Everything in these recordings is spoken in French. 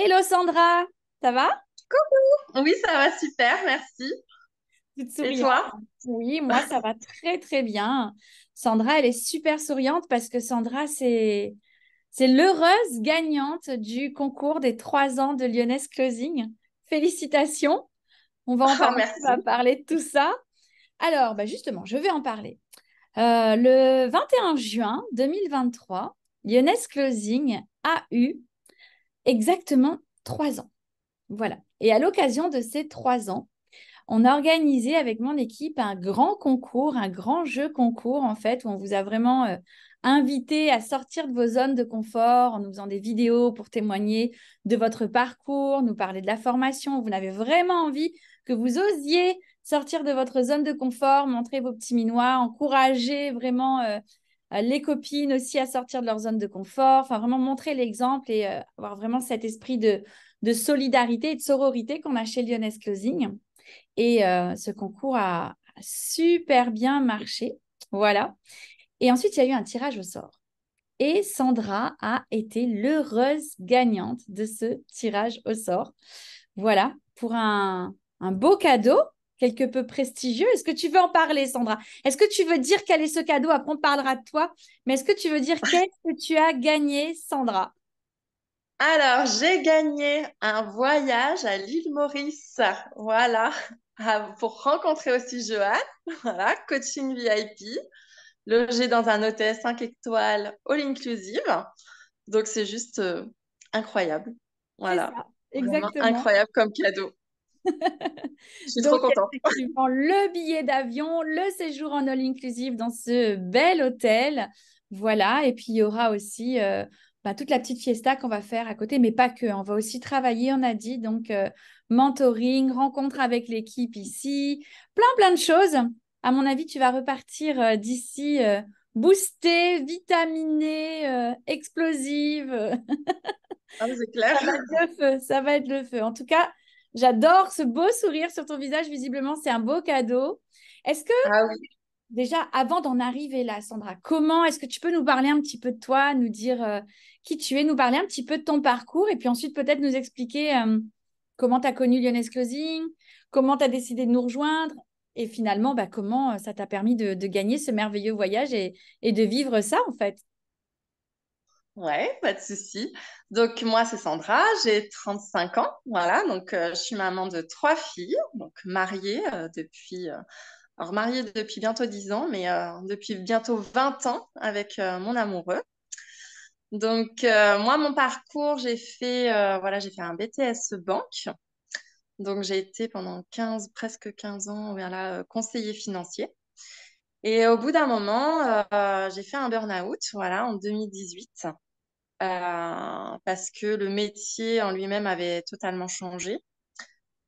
Hello Sandra, ça va? Oui, ça va super, merci. Toute Et souriante. toi? Oui, moi ça va très très bien. Sandra, elle est super souriante parce que Sandra, c'est l'heureuse gagnante du concours des 3 ans de Lyonnaise Closing. Félicitations. On va en Oh, parler, on va merci. parler de tout ça. Alors, justement, je vais en parler. Le 21 juin 2023, Lyonnaise Closing a eu exactement 3 ans. Voilà. Et à l'occasion de ces 3 ans, on a organisé avec mon équipe un grand concours, un grand jeu concours, en fait, où on vous a vraiment invité à sortir de vos zones de confort en nous faisant des vidéos pour témoigner de votre parcours, nous parler de la formation. Vous n'avez vraiment envie que vous osiez sortir de votre zone de confort, montrer vos petits minois, encourager vraiment les copines aussi à sortir de leur zone de confort, enfin vraiment montrer l'exemple et avoir vraiment cet esprit de solidarité et de sororité qu'on a chez Lyonnaise Closing. Et ce concours a super bien marché. Voilà. Et ensuite, il y a eu un tirage au sort. Et Sandra a été l'heureuse gagnante de ce tirage au sort. Voilà, pour un beau cadeau, quelque peu prestigieux. Est-ce que tu veux en parler, Sandra? Est-ce que tu veux dire quel est ce cadeau? Après, on parlera de toi. Mais est-ce que tu veux dire qu'est-ce que tu as gagné, Sandra? Alors, j'ai gagné un voyage à l'île Maurice. Voilà. Pour rencontrer aussi Johan. Voilà, coaching VIP, logé dans un hôtel 5 étoiles all inclusive. Donc, c'est juste incroyable. C'est Voilà. ça, Vraiment exactement. incroyable comme cadeau. Je suis Donc, trop contente. effectivement, le billet d'avion, le séjour en all inclusive dans ce bel hôtel. Voilà. Et puis, il y aura aussi toute la petite fiesta qu'on va faire à côté, mais pas que. On va aussi travailler, on a dit. Donc, mentoring, rencontre avec l'équipe ici, plein de choses. À mon avis, tu vas repartir d'ici boostée, vitaminée, explosive. Ah, c'est clair. Ça va être le feu, ça va être le feu. En tout cas, j'adore ce beau sourire sur ton visage. Visiblement, c'est un beau cadeau. Est-ce que, Ah oui. déjà, avant d'en arriver là, Sandra, comment est-ce que tu peux nous parler un petit peu de toi, nous dire qui tu es, nous parler un petit peu de ton parcours et puis ensuite peut-être nous expliquer comment tu as connu Lyonnaise Closing, comment tu as décidé de nous rejoindre et finalement, comment ça t'a permis de gagner ce merveilleux voyage et de vivre ça en fait. Ouais, pas de souci. Donc moi, c'est Sandra, j'ai 35 ans, voilà, donc je suis maman de 3 filles, donc mariée alors mariée depuis bientôt 10 ans, mais depuis bientôt 20 ans avec mon amoureux. Donc moi, mon parcours, j'ai fait un BTS banque, donc j'ai été pendant presque 15 ans, voilà, conseiller financier. Et au bout d'un moment, j'ai fait un burn-out, voilà, en 2018. Parce que le métier en lui-même avait totalement changé.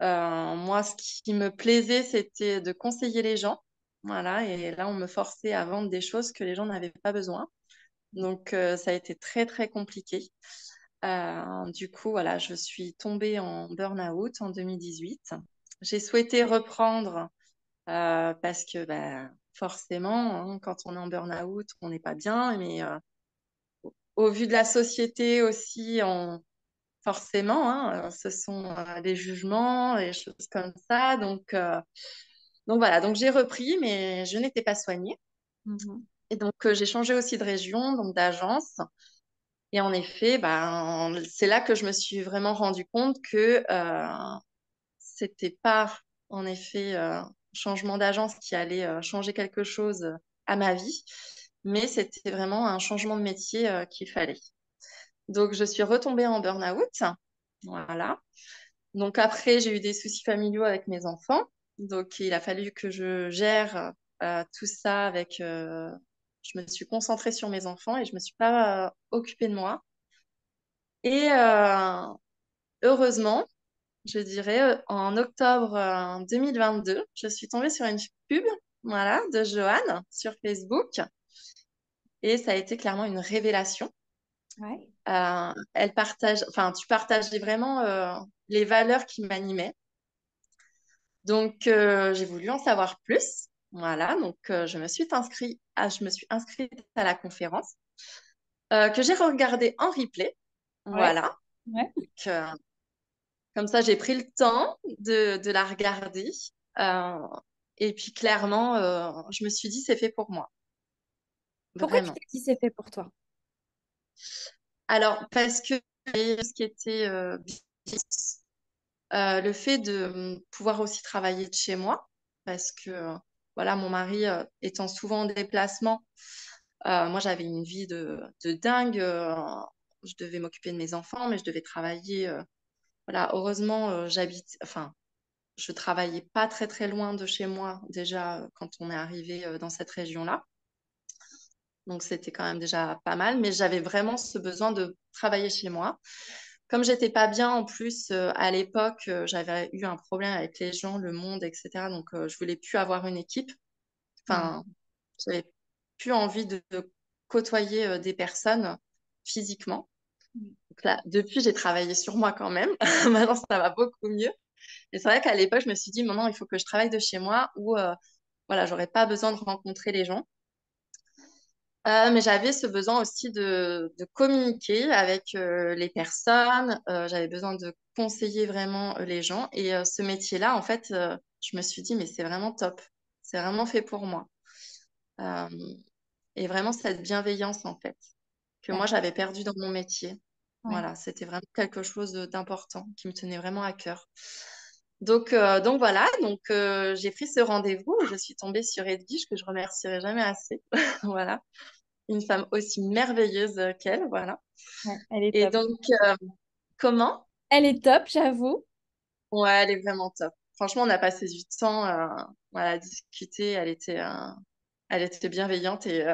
Moi, ce qui me plaisait, c'était de conseiller les gens. Voilà, et là, on me forçait à vendre des choses que les gens n'avaient pas besoin. Donc, ça a été très, très compliqué. Du coup, voilà, je suis tombée en burn-out en 2018. J'ai souhaité reprendre parce que forcément, hein, quand on est en burn-out, on n'est pas bien, mais au vu de la société aussi, forcément, hein, ce sont des jugements, des choses comme ça. Donc voilà, donc j'ai repris, mais je n'étais pas soignée. Mhm. Et donc j'ai changé aussi de région, donc d'agence. Et en effet, c'est là que je me suis vraiment rendu compte que c'était pas en effet changement d'agence qui allait changer quelque chose à ma vie, mais c'était vraiment un changement de métier qu'il fallait. Donc je suis retombée en burn-out. Voilà. Donc après, j'ai eu des soucis familiaux avec mes enfants. Donc il a fallu que je gère tout ça je me suis concentrée sur mes enfants et je me suis pas occupée de moi. Et heureusement, je dirais, en octobre 2022, je suis tombée sur une pub, voilà, de Joanne sur Facebook et ça a été clairement une révélation. Ouais. Tu partageais vraiment les valeurs qui m'animaient. Donc, j'ai voulu en savoir plus. Voilà, donc je me suis inscrite à la conférence que j'ai regardée en replay. Ouais. Voilà. Ouais. Donc, comme ça, j'ai pris le temps de la regarder. Euh, et puis clairement, je me suis dit, c'est fait pour moi, Pourquoi tu vraiment. t'es dit c'est fait pour toi? Alors, parce que ce qui était business, le fait de pouvoir aussi travailler de chez moi, parce que voilà, mon mari étant souvent en déplacement, moi j'avais une vie de dingue. Je devais m'occuper de mes enfants, mais je devais travailler. Voilà, heureusement, enfin, je travaillais pas très très loin de chez moi déjà quand on est arrivé dans cette région-là. Donc c'était quand même déjà pas mal, mais j'avais vraiment ce besoin de travailler chez moi. Comme j'étais pas bien en plus à l'époque, j'avais eu un problème avec les gens, le monde, etc. Donc je voulais plus avoir une équipe. Mm. Enfin, j'avais plus envie de côtoyer des personnes physiquement. Donc là, depuis, j'ai travaillé sur moi quand même. Maintenant, ça va beaucoup mieux. Et c'est vrai qu'à l'époque, je me suis dit, maintenant, il faut que je travaille de chez moi où, voilà, j'aurais pas besoin de rencontrer les gens. Mais j'avais ce besoin aussi de communiquer avec les personnes. J'avais besoin de conseiller vraiment les gens. Et ce métier-là, en fait, je me suis dit, mais c'est vraiment top. C'est vraiment fait pour moi. Euh, et vraiment cette bienveillance, en fait, que moi, D'accord. j'avais perdue dans mon métier. Ouais. Voilà, c'était vraiment quelque chose d'important qui me tenait vraiment à cœur. Donc voilà, j'ai pris ce rendez-vous. Je suis tombée sur Edwige, que je remercierai jamais assez. Voilà, une femme aussi merveilleuse qu'elle, voilà. Ouais, elle est Et top. donc, comment? Elle est top, j'avoue. Ouais, elle est vraiment top. Franchement, on a passé du temps voilà, à discuter. Elle était bienveillante et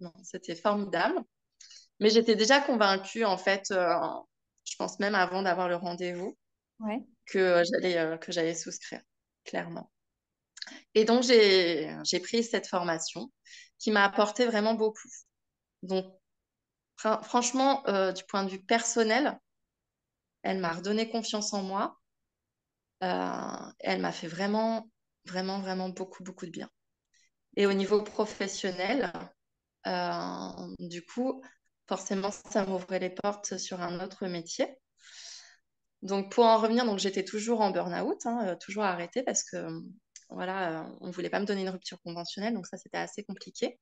non, c'était formidable. Mais j'étais déjà convaincue, en fait, je pense même avant d'avoir le rendez-vous, Ouais. que j'allais souscrire, clairement. Et donc, j'ai pris cette formation qui m'a apporté vraiment beaucoup. Donc, franchement, du point de vue personnel, elle m'a redonné confiance en moi. Elle m'a fait vraiment, vraiment, vraiment beaucoup, beaucoup de bien. Et au niveau professionnel, du coup, forcément, ça m'ouvrait les portes sur un autre métier. Donc, pour en revenir, donc j'étais toujours en burn-out, hein, toujours arrêtée parce que voilà, on ne voulait pas me donner une rupture conventionnelle, donc ça, c'était assez compliqué.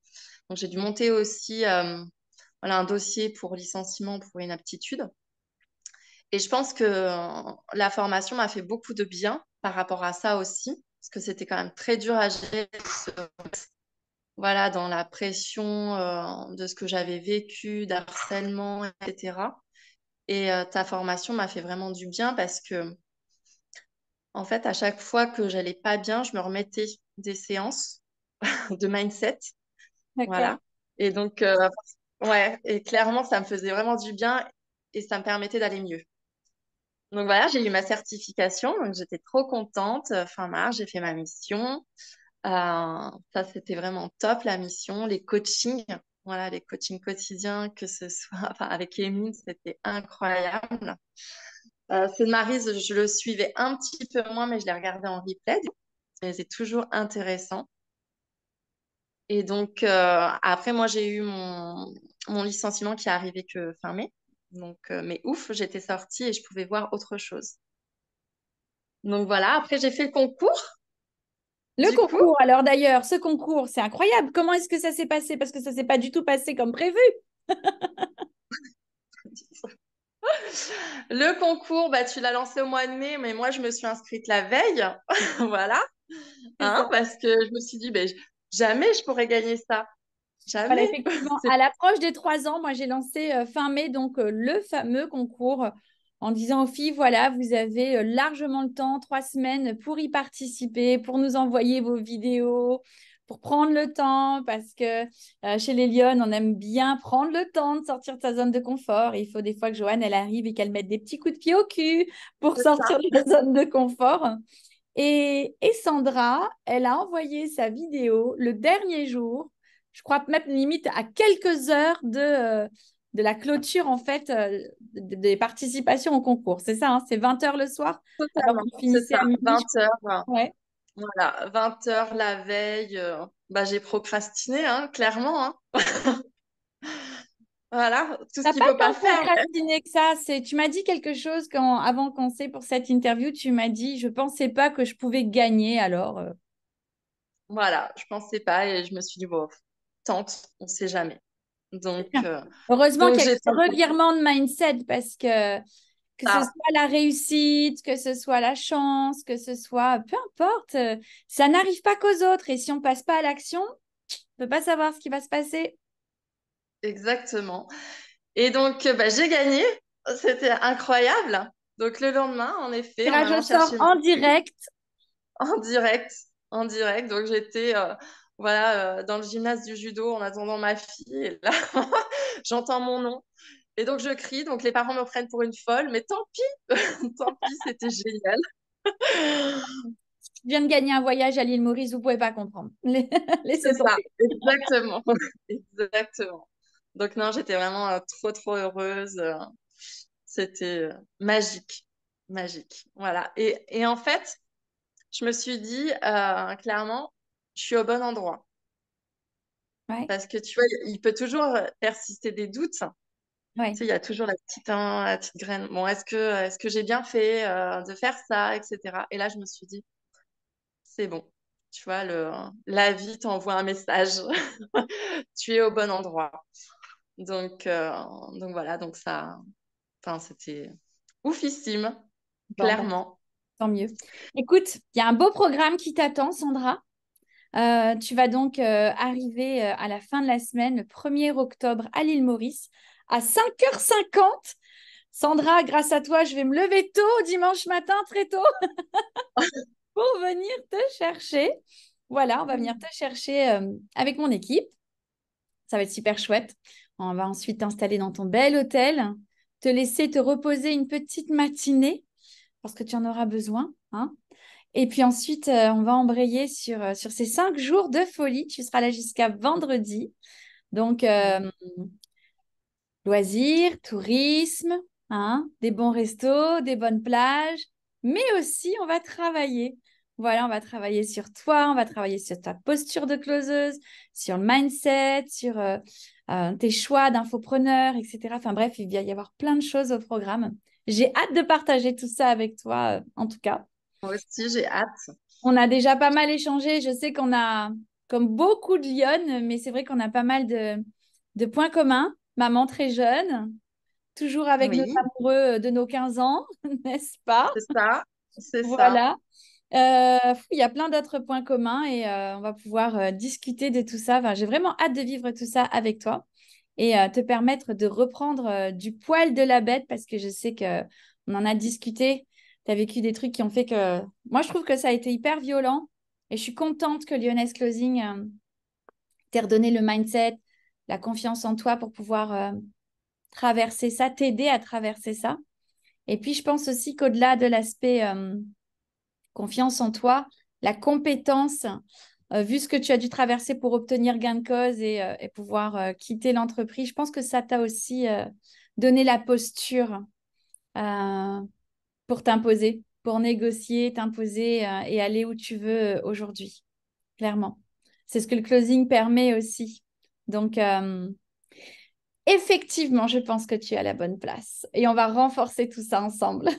Donc, j'ai dû monter aussi voilà, un dossier pour licenciement pour inaptitude. Et je pense que la formation m'a fait beaucoup de bien par rapport à ça aussi, parce que c'était quand même très dur à gérer, voilà, dans la pression de ce que j'avais vécu, d'harcèlement, etc. Et ta formation m'a fait vraiment du bien parce que en fait, à chaque fois que j'allais pas bien, je me remettais des séances de mindset. D'accord. Voilà. Et donc, ouais, et clairement, ça me faisait vraiment du bien et ça me permettait d'aller mieux. Donc voilà, j'ai eu ma certification, donc j'étais trop contente. Fin mars, j'ai fait ma mission. Ça, c'était vraiment top, la mission. Les coachings, voilà, les coachings quotidiens, que ce soit enfin, avec Émile, c'était incroyable. C'est de Maryse, je le suivais un petit peu moins, mais je l'ai regardé en replay. Mais c'est toujours intéressant. Et donc, après, moi, j'ai eu mon licenciement qui est arrivé que fin mai. Donc, mais ouf, j'étais sortie et je pouvais voir autre chose. Donc voilà, après, j'ai fait le concours, Le du coup. concours, alors d'ailleurs, ce concours, c'est incroyable. Comment est-ce que ça s'est passé? Parce que ça s'est pas du tout passé comme prévu. Le concours, bah, tu l'as lancé au mois de mai, mais moi, je me suis inscrite la veille. Voilà, C'est ça. hein, parce que je me suis dit, ben, jamais je pourrais gagner ça. Voilà, Jamais. effectivement, à l'approche des 3 ans, moi j'ai lancé fin mai donc le fameux concours en disant aux filles, voilà, vous avez largement le temps, 3 semaines pour y participer, pour nous envoyer vos vidéos, pour prendre le temps, parce que chez les Lyonnes, on aime bien prendre le temps de sortir de sa zone de confort. Et il faut des fois que Joanne, elle arrive et qu'elle mette des petits coups de pied au cul pour C'est ça. sortir de la zone de confort. Et Sandra, elle a envoyé sa vidéo le dernier jour, je crois même limite à quelques heures de la clôture en fait des participations au concours. C'est ça, hein, c'est 20 heures le soir, alors Totalement, qu'on c'est finissait ça. à midi. 20 heures. Ouais, Voilà, 20 heures la veille. Bah, j'ai procrastiné, hein, clairement. Hein. Voilà, tout ce T'as qu'il pas faut tant pas faire. procrastiné que ça. Tu m'as dit quelque chose avant qu'on sait pour cette interview. Tu m'as dit, je pensais pas que je pouvais gagner. Alors, Voilà, je pensais pas et je me suis dit, bon, tente, on sait jamais. c'est Donc, bien. Heureusement donc qu'il y a j'ai ce tenté. revirement de mindset parce que ce Ah, soit la réussite, que ce soit la chance, que ce soit peu importe, ça n'arrive pas qu'aux autres. Et si on passe pas à l'action, on peut pas savoir ce qui va se passer. exactement. Et donc, bah, j'ai gagné. C'était incroyable. Donc, le lendemain, en effet, en Tirage au allant sort chercher ma en fille, direct. en direct, en direct. Donc, j'étais voilà, dans le gymnase du judo en attendant ma fille. Et là, j'entends mon nom. Et donc, je crie. Donc, les parents me prennent pour une folle. Mais tant pis, tant pis, c'était génial. Je viens de gagner un voyage à l'île Maurice, vous pouvez pas comprendre. Laissez C'est ça, tomber. exactement. Exactement. Donc, non, j'étais vraiment trop, trop heureuse. C'était magique. Magique. Voilà. Et en fait, je me suis dit, clairement, je suis au bon endroit. Ouais, Parce que tu vois, il peut toujours persister des doutes. Tu ouais. sais, il y a toujours la petite graine. Bon, est-ce que j'ai bien fait de faire ça, etc. Et là, je me suis dit, c'est bon. Tu vois, la vie t'envoie un message. Tu es au bon endroit. Donc, euh, donc voilà, donc ça, enfin, c'était oufissime, Bon, bah, clairement. tant mieux. Écoute, il y a un beau programme qui t'attend, Sandra. Tu vas donc arriver à la fin de la semaine, le 1er octobre, à l'île Maurice, à 5h50. Sandra, grâce à toi, je vais me lever tôt dimanche matin, très tôt, pour venir te chercher. Voilà, on va venir te chercher avec mon équipe. Ça va être super chouette. On va ensuite t'installer dans ton bel hôtel, te laisser te reposer une petite matinée parce que tu en auras besoin, hein. Et puis ensuite, on va embrayer sur ces 5 jours de folie. Tu seras là jusqu'à vendredi. Donc, Mm. loisirs, tourisme, hein, des bons restos, des bonnes plages, mais aussi on va travailler. Voilà, on va travailler sur toi, on va travailler sur ta posture de closeuse, sur le mindset, sur tes choix d'infopreneur, etc. Enfin bref, il va y avoir plein de choses au programme. J'ai hâte de partager tout ça avec toi, en tout cas. Moi aussi, j'ai hâte. On a déjà pas mal échangé. Je sais qu'on a, comme beaucoup de lionnes, mais c'est vrai qu'on a pas mal de points communs. Maman très jeune, toujours avec nos Oui, amoureux de nos 15 ans, n'est-ce pas? c'est ça, c'est ça. Voilà. Il y a plein d'autres points communs et on va pouvoir discuter de tout ça. Enfin, j'ai vraiment hâte de vivre tout ça avec toi et te permettre de reprendre du poil de la bête parce que je sais que on en a discuté. Tu as vécu des trucs qui ont fait que... Moi, je trouve que ça a été hyper violent et je suis contente que Lyoness Closing t'ait redonné le mindset, la confiance en toi pour pouvoir traverser ça, t'aider à traverser ça. Et puis, je pense aussi qu'au-delà de l'aspect confiance en toi, la compétence, vu ce que tu as dû traverser pour obtenir gain de cause et pouvoir quitter l'entreprise, je pense que ça t'a aussi donné la posture euh, pour t'imposer, pour négocier, t'imposer et aller où tu veux aujourd'hui, clairement. C'est ce que le closing permet aussi. Donc, effectivement, je pense que tu es à la bonne place et on va renforcer tout ça ensemble.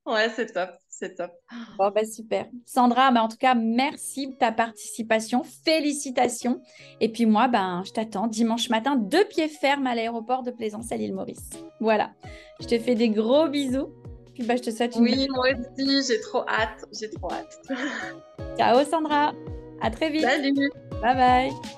Ouais, c'est top, c'est top. Bon, bah, super. Sandra, bah, en tout cas, merci de ta participation. Félicitations. Et puis moi, ben, je t'attends dimanche matin, de pied ferme à l'aéroport de Plaisance à l'île Maurice. Voilà. Je te fais des gros bisous. Puis bah, je te souhaite une Oui, belle... moi aussi, j'ai trop hâte, j'ai trop hâte. Ciao, Sandra. À très vite. Salut! Bye bye.